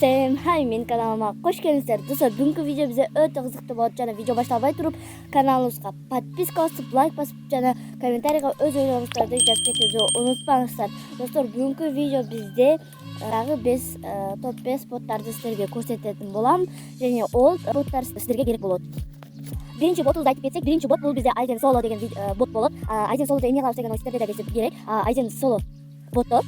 Всем хай, менин каналыма кош келиңиздер. Достор, бүгүнкү видео бизге өтө кызыктуу болот жана видео башталбай туруп каналыбызга подписка басып, лайк басып жана комментарийга өз ойлоруңуздарды жазып кетүүнү унутпаңыздар. Достор, бүгүнкү видео бизде дагы 5 топ 5 боттарды силерге көрсөтөтүн болам және ол боттар силерге керек болот. Биринчи ботубузду айтып кетсек, биринчи бот бул бизде Айден Соло деген бот болот. Айден Солоду эмне кылабыз деген ой силерде да керек. Айден Соло ботто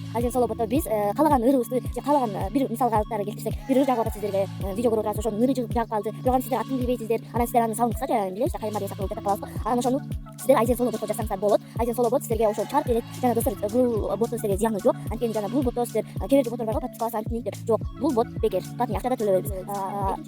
биз каалаган ырыбызды же каалаган бир мисал калыптары келтирсек, бир ыр жагып атат сиздерге, видео көрүп атасыз, ошонун ыры жагып калды. Бирок аны сиздер атын билбейсиздер. Анан сиздер аны салып кыска билесиздер, кайма деген сакалы деп каласыз. Анан ошону сиздер Айден Соло ботто жасаңыздар болот. Айден Соло бот сиздерге ошо чарп берет. Жана достор, бул боттун сиздерге зыяны жок. Анткени жана бул ботто сиздер кээ бирде боттор барго подписка алсаңыз антип жок. Бул бот бекер. Платный акча да төлөбөйбүз.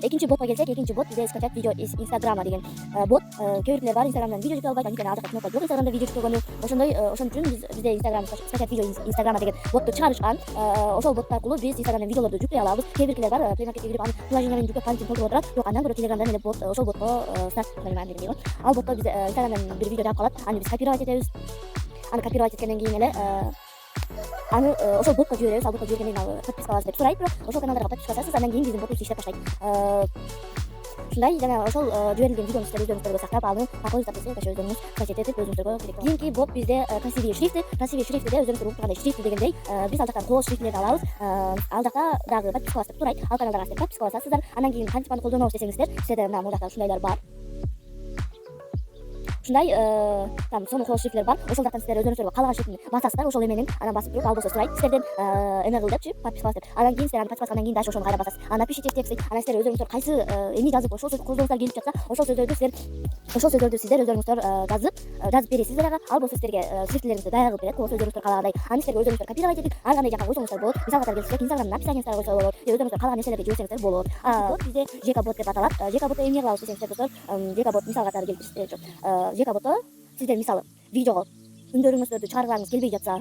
Экинчи ботко келсек, экинчи бот бизде скачать видео из Инстаграма деген бот. Кээ бирлер бар Инстаграмдан видео жүктөй албайт, анткени ал жакта кнопка жок Инстаграмда видео жүктөгөнү. Ошон үчүн бизде Инстаграм скачать видео из Инстаграма деген ботту чыгарышкан. Ошол бот аркылуу биз Инстаграмдан видеолорду жүктөй алабыз. Кээ бирлер бар Play Marketке кирип аны приложение менен жүктөп кантип толтуруп отурат. Бирок андан көрө Телеграмдан эле бот ошол ботко старт деген го. Ал ботто биз Инстаграмдан бир видео жаап калат. Аны биз копировать этебиз. Аны копировать эткенден кийин эле аны ошол ботко жиберебиз. Ал ботко жибергенден кийин ал подписка аласыз деп сурайт. Бирок ошол каналдарга подписка аласыз, андан кийин биздин ботубуз иштеп баштайт. Ушундай жана ошол жиберилген видеону сиздер өздөрүңүздөргө сактап, аны аркылуу издаптесек ошо өздөрүңүз скачать этип өзүңүздөргө керек. Кийинки бот бизде красивый шрифты. Красивый шрифтиде өздөрүңүздөр угуп тургандай шрифты дегендей биз ал жактан кооз шрифтилерди алабыз. Ал жакта дагы подписка аласыз деп сурайт. Ал каналдарга сиздер подписка аласыздар. Андан кийин кантип аны колдонобуз десеңиздер, сиздерде мына могу жакта ушундайлар бар. Ушундай там сонун кооз шрифтилер бар. Ошол жактан сиздер өзүңүздөргө каалаган шрифтин басасыздар. Ошол эменен анан басып туруп ал болсо сурайт сиздерден эме кыл депчи, подписка аласыз деп. Андан кийин сиздер аны подписка алгандан кийин дальше ошону кайра басасыз. Анан напишите текст. Анан сиздер өзүңүздөр кайсы эмне жазып ошол колдонуңуздар келип жатса, ошол сөздөрдү сиздер өзүңүздөр жазып бересиздер ага. Ал болсо сиздерге шрифтилериңизди даяр кылып берет. Кооз өзүңүздөр каалагандай. Аны сиздер өзүңүздөр копировать этип, ар кандай жакка койсоңуздар болот. Мисал катары келсек, Инстаграмдан описаниясына койсо болот. Же өзүңүздөр каалаган нерселерди жиберсеңиздер болот. Бот бизде ЖК бот деп аталат. ЖК ботто эмне кылабыз десеңиздер, достор, ЖК бот мисал катары келтирсек, ЖК ботто сиздер мисалы видеого үндөрүңүздөрдү чыгарганыңыз келбей жатса,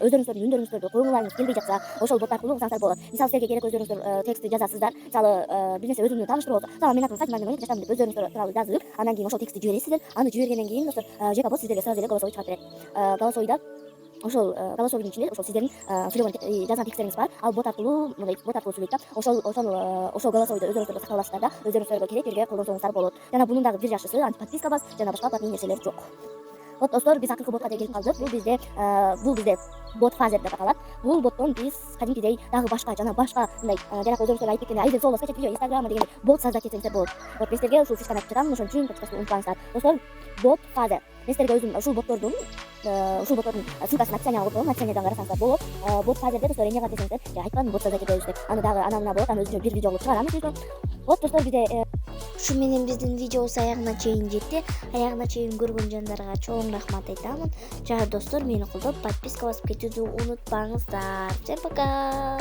өздөрүңүздөрдүн үндөрүңүздөрдү коюңуларыңыз келбей жатса, ошол бот аркылуу кылсаңыздар болот. Мисалы силерге керек өздөрүңүздөр текстти жазасыздар. Мисалы бир нерсе өзүңдү тааныштырып атса, мисалы мен атым Фатима деп жашадым деп өздөрүңүздөр тууралуу жазып, андан кийин ошол текстти жибересиздер. Аны жибергенден кийин достор, ЖК бот сиздерге сразу эле голосовой чыгарып берет. Голосовойдо ошол голосовойдун ичинде ошол сиздердин сүйлөгөн жазган тексттериңиз бар. Ал бот аркылуу мындай бот аркылуу сүйлөйт да. Ошол голосовойдо өздөрүңүздөр сактап аласыздар да, өздөрүңүздөргө керек жерге колдонсоңуздар болот. Жана бунун дагы бир жакшысы подписка бас жана башка платный нерселер жок. Вот достор, биз акыркы ботко келип калдык. Бул бизде бот фазер деп аталат. Бул боттон биз кадимкидей дагы башка мындай жанагы өзүңүздөр айтып кеткендей Айден Соло скачать видео Инстаграма деген бот создать этсеңиздер болот. Вот мен силерге ушул фишканы айтып жатам, ошон үчүн подписканы унутпаңыздар. Достор, бот фазер. Мен силерге өзүм ушул боттордун ссылкасын описанияга коём, описаниядан карасаңыздар болот. Бот фазерде достор эмне кылат десеңиздер, айтканмын бот создать этебиз деп. Аны дагы анан болот, аны өзүнчө бир видео кылып чыгарамыз видео. Вот достор, бизде Ушу менен биздин видеобуз аягына чейин жетти. Аягына чейин көргөн жандарга чоң рахмат айтамын. Жана достор, мени колдоп подписка басып кетүүнү унутпаңыздар. Всем пока.